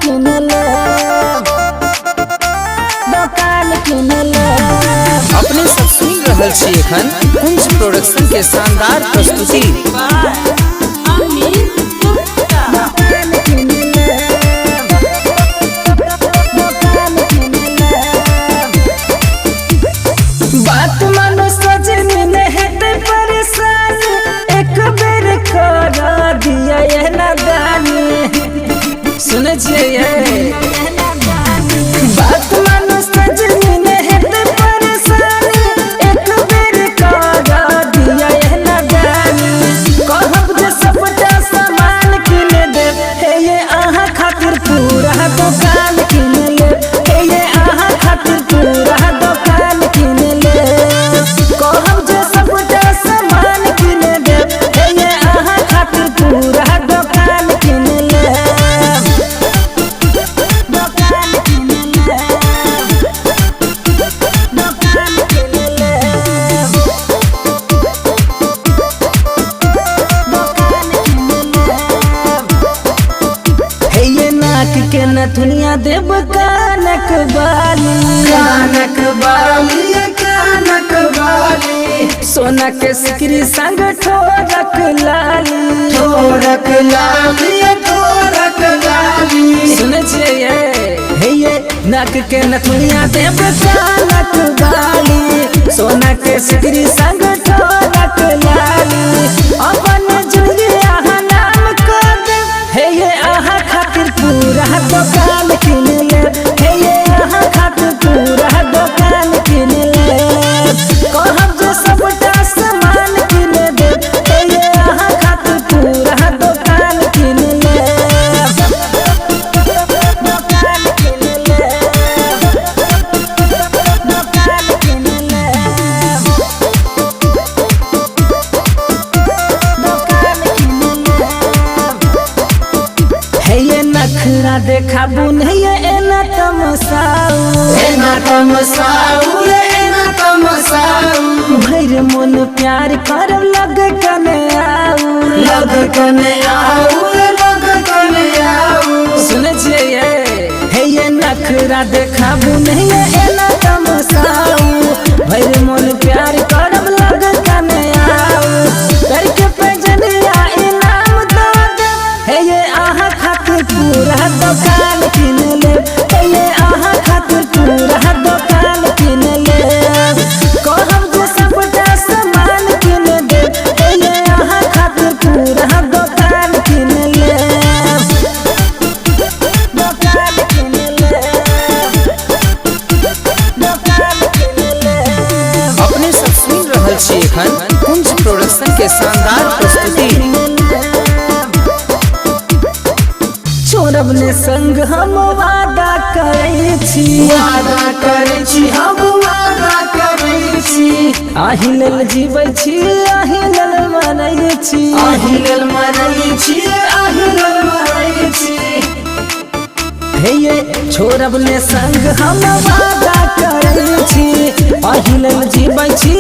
किनले दुकान किनले। अपने सब सुन रहल छी एखन कुंज प्रोडक्शन के शानदार प्रस्तुति। बात मानो सजनी ने हेते परेशान, एक बेर कर दिया ये नादानी। सुने छिए बात मानो सजनी ने हेते परेशान, एक बेर कर दिया ये नादानी। कहब जे सबटा सामान किन दे, हे ये आहा खातिर पूरा दुकान किन ले, हे ये आहा खातिर पूरा दुकान किन ले। कहब जे सबटा सामान किन दे, हे ये आहा खातिर पूरा दुकान किन ले। दुकान किन ले, दुकान किन ले, दुकान किन ले। हे ये नाक के नथुनिया देव कानक बाली, कानक बाली कानक बाली, सोना के सिकरी संग ठोरक लाली। ठोरक लाली ठोरक लाली। सुने छिए हे ये नाक के नथुनिया देव कानक बाली, सोना के सिकरी संग ठोरक लाली। अपन जुलिया नाम को दे, हे ये आहा खातिर पूरा दुकान किन ले, हे ये आहा खातिर पूरा दुकान किन ले। कहब जे सबटा सामान किन दे, हे ये आहा खातिर पूरा दुकान किन ले। दुकान किन ले, दुकान किन ले, दुकान किन ले। हे ये नखरा देखा बुन, हे ये एना तमसाऊ, एना तमसाऊ एना तमसाऊ। भैर मन प्यार कर लग कने आऊ, लग कने आऊ लग कने आऊ। सुने छिए हे ये नखरा देखा बुन, हे ये एना तमसाऊ। भैर मन प्यार कर लग कने आऊ, करके पैजनिया इनाम दो दे, हे ये आहा खातिर पूरा दुकान किन ले, हे ये आहा खातिर पूरा दुकान किन ले। कहब जे सबटा सामान किन दे, हे ये आहा खातिर पूरा दुकान किन ले। दुकान किन ले, दुकान किन ले। अपने सब सुन रहल छी एखन कुंज प्रोडक्शन के शानदार प्रस्तुति। छोड़ब ने संग हम वादा करै छी, वादा करै छी हम वादा करै छी। आहि लेल जीबै छी, आहि लेल मरै छी, आहि लेल मरै छी आहि लेल मरै छी। हे ये छोड़ब ने संग हम वादा करै छी, आहि लेल जीबै छी,